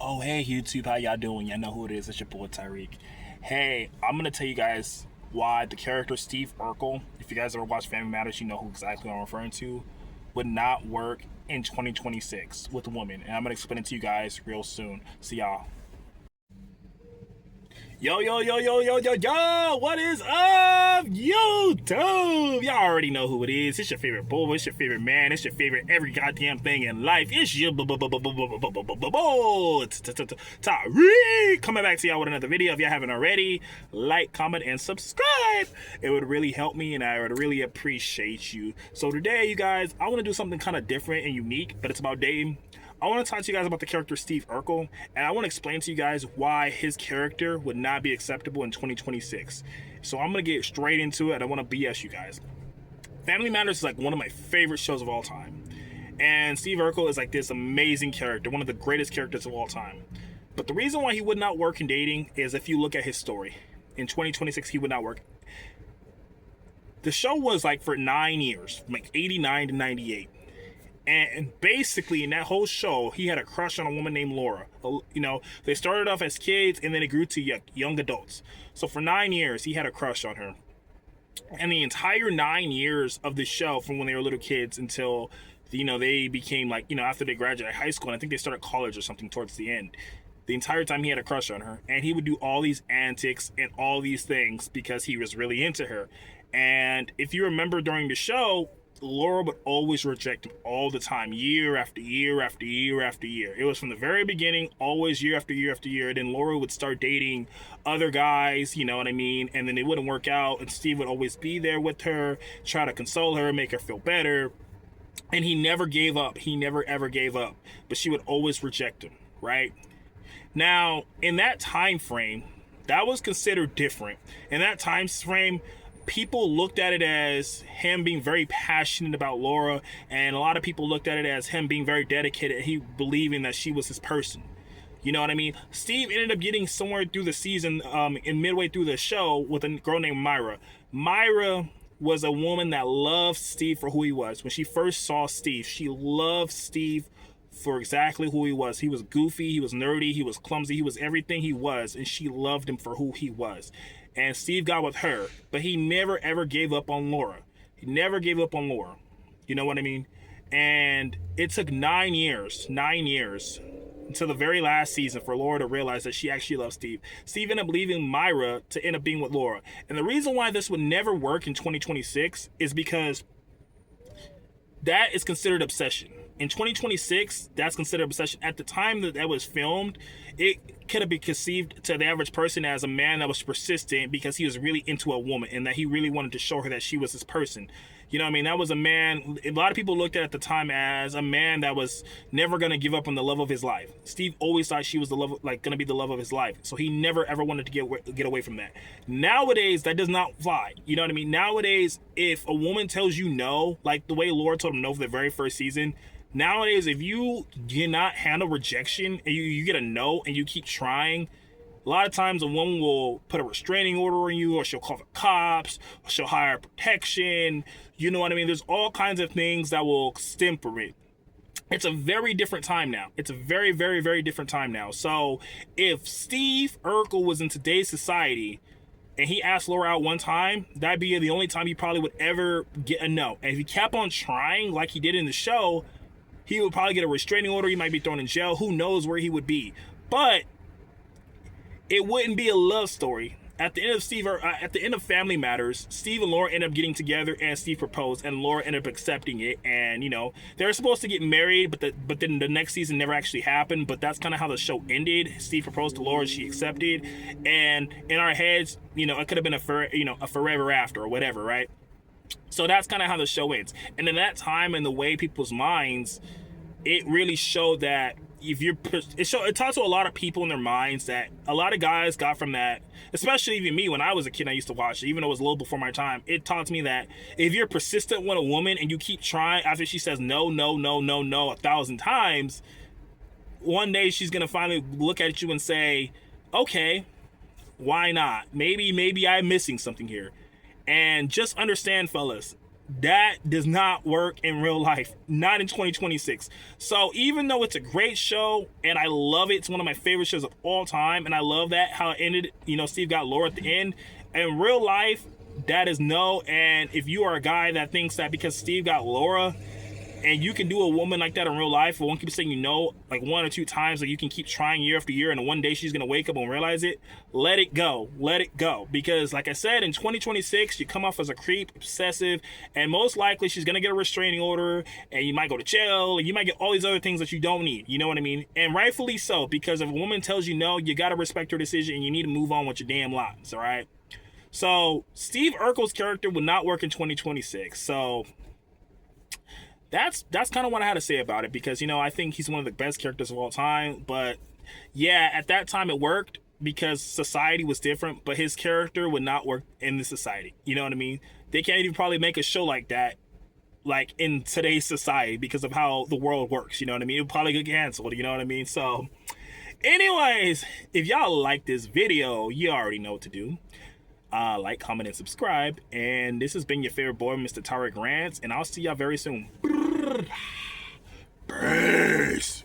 Oh, hey YouTube, how y'all doing? Y'all know who it is. It's your boy Tyreek. Hey, I'm gonna tell you guys why the character Steve Urkel, if you guys ever watch Family Matters, you know who exactly I'm referring to, would not work in 2026 with a woman. And I'm gonna explain it to you guys real soon. See y'all. Yo, what is up, YouTube? Y'all already know who it is. It's your favorite boy, it's your favorite man, it's your favorite every goddamn thing in life. It's your Tyreek coming back to y'all with another video. If y'all haven't already, like, comment, and subscribe. It would really help me and I would really appreciate you. So today, you guys, I want to do something kind of different and unique, but it's about dating. I want to talk to you guys about the character Steve Urkel, and I want to explain to you guys why his character would not be acceptable in 2026. So I'm going to get straight into it. I don't want to BS you guys. Family Matters is like one of my favorite shows of all time. And Steve Urkel is like this amazing character, one of the greatest characters of all time. But the reason why he would not work in dating is if you look at his story. In 2026, he would not work. The show was like for 9 years, from like 89 to 98. And basically, in that whole show, he had a crush on a woman named Laura. You know, they started off as kids, and then it grew to young adults. So for 9 years, he had a crush on her. And the entire 9 years of the show, from when they were little kids until, you know, they became like, you know, after they graduated high school, and I think they started college or something towards the end. The entire time he had a crush on her, and he would do all these antics and all these things because he was really into her. And if you remember during the show, Laura would always reject him all the time, year after year after year after year. It was from the very beginning, always year after year after year. Then Laura would start dating other guys, you know what I mean? And then it wouldn't work out, and Steve would always be there with her, try to console her, make her feel better. And he never gave up. He never ever gave up. But she would always reject him, right? Now, in that time frame, that was considered different. In that time frame, people looked at it as him being very passionate about Laura, and a lot of people looked at it as him being very dedicated, he believing that she was his person. You know what I mean? Steve ended up getting somewhere through the season, in midway through the show, with a girl named Myra. Myra was a woman that loved Steve for who he was. When she first saw Steve, she loved Steve for exactly who he was. He was goofy, he was nerdy, he was clumsy, he was everything he was, and she loved him for who he was. And Steve got with her, but he never ever gave up on Laura. He never gave up on Laura. You know what I mean? And it took 9 years, until the very last season for Laura to realize that she actually loves Steve. Steve ended up leaving Myra to end up being with Laura. And the reason why this would never work in 2026 is because that is considered obsession. In 2026, that's considered obsession. At the time that was filmed, it could have been conceived to the average person as a man that was persistent because he was really into a woman and that he really wanted to show her that she was his person. You know what I mean? That was a man, a lot of people looked at the time as a man that was never going to give up on the love of his life. Steve always thought she was the love, like going to be the love of his life. So he never ever wanted to get away from that. Nowadays, that does not fly. You know what I mean? Nowadays, if a woman tells you no, like the way Laura told him no for the very first season, nowadays, if you cannot handle rejection and you get a no and you keep trying, a lot of times a woman will put a restraining order on you, or she'll call the cops, or she'll hire protection. You know what I mean? There's all kinds of things that will stem from it. It's a very different time now. It's a very, very, very different time now. So if Steve Urkel was in today's society and he asked Laura out one time, that'd be the only time he probably would ever get a no. And if he kept on trying like he did in the show, he would probably get a restraining order. He might be thrown in jail. Who knows where he would be? But it wouldn't be a love story. At the end of Family Matters, Steve and Laura end up getting together, and Steve proposed, and Laura ended up accepting it. And you know, they were supposed to get married, but then the next season never actually happened. But that's kind of how the show ended. Steve proposed to Laura, she accepted, and in our heads, you know, it could have been a forever after or whatever, right? So that's kind of how the show ends. And in that time, and the way people's minds, it really showed that it taught to a lot of people in their minds that a lot of guys got from that, especially even me when I was a kid. I used to watch it, even though it was a little before my time. It taught me that if you're persistent with a woman and you keep trying after she says no 1,000 times, one day she's gonna finally look at you and say, okay, why not? Maybe I'm missing something here. And just understand, fellas, That does not work in real life, not in 2026. So even though it's a great show and I love it, it's one of my favorite shows of all time, and I love that how it ended. You know, Steve got Laura at the end. In real life, that is no. And if you are a guy that thinks that because Steve got Laura and you can do a woman like that in real life, or one keep saying like 1 or 2 times, like you can keep trying year after year, and one day she's gonna wake up and realize it. Let it go, because like I said, in 2026 you come off as a creep, obsessive, and most likely she's gonna get a restraining order, and you might go to jail, and you might get all these other things that you don't need. You know what I mean? And rightfully so, because if a woman tells you no, you gotta respect her decision, and you need to move on with your damn lives. All right. So Steve Urkel's character would not work in 2026. So that's kind of what I had to say about it, because, you know, I think he's one of the best characters of all time. But yeah, at that time it worked because society was different, but his character would not work in the society. You know what I mean? They can't even probably make a show like that, like in today's society, because of how the world works. You know what I mean? It would probably get canceled. You know what I mean? So anyways, if y'all like this video, you already know what to do. Like, comment, and subscribe. And this has been your favorite boy, Mr. Tarek Rants, and I'll see y'all very soon. Peace.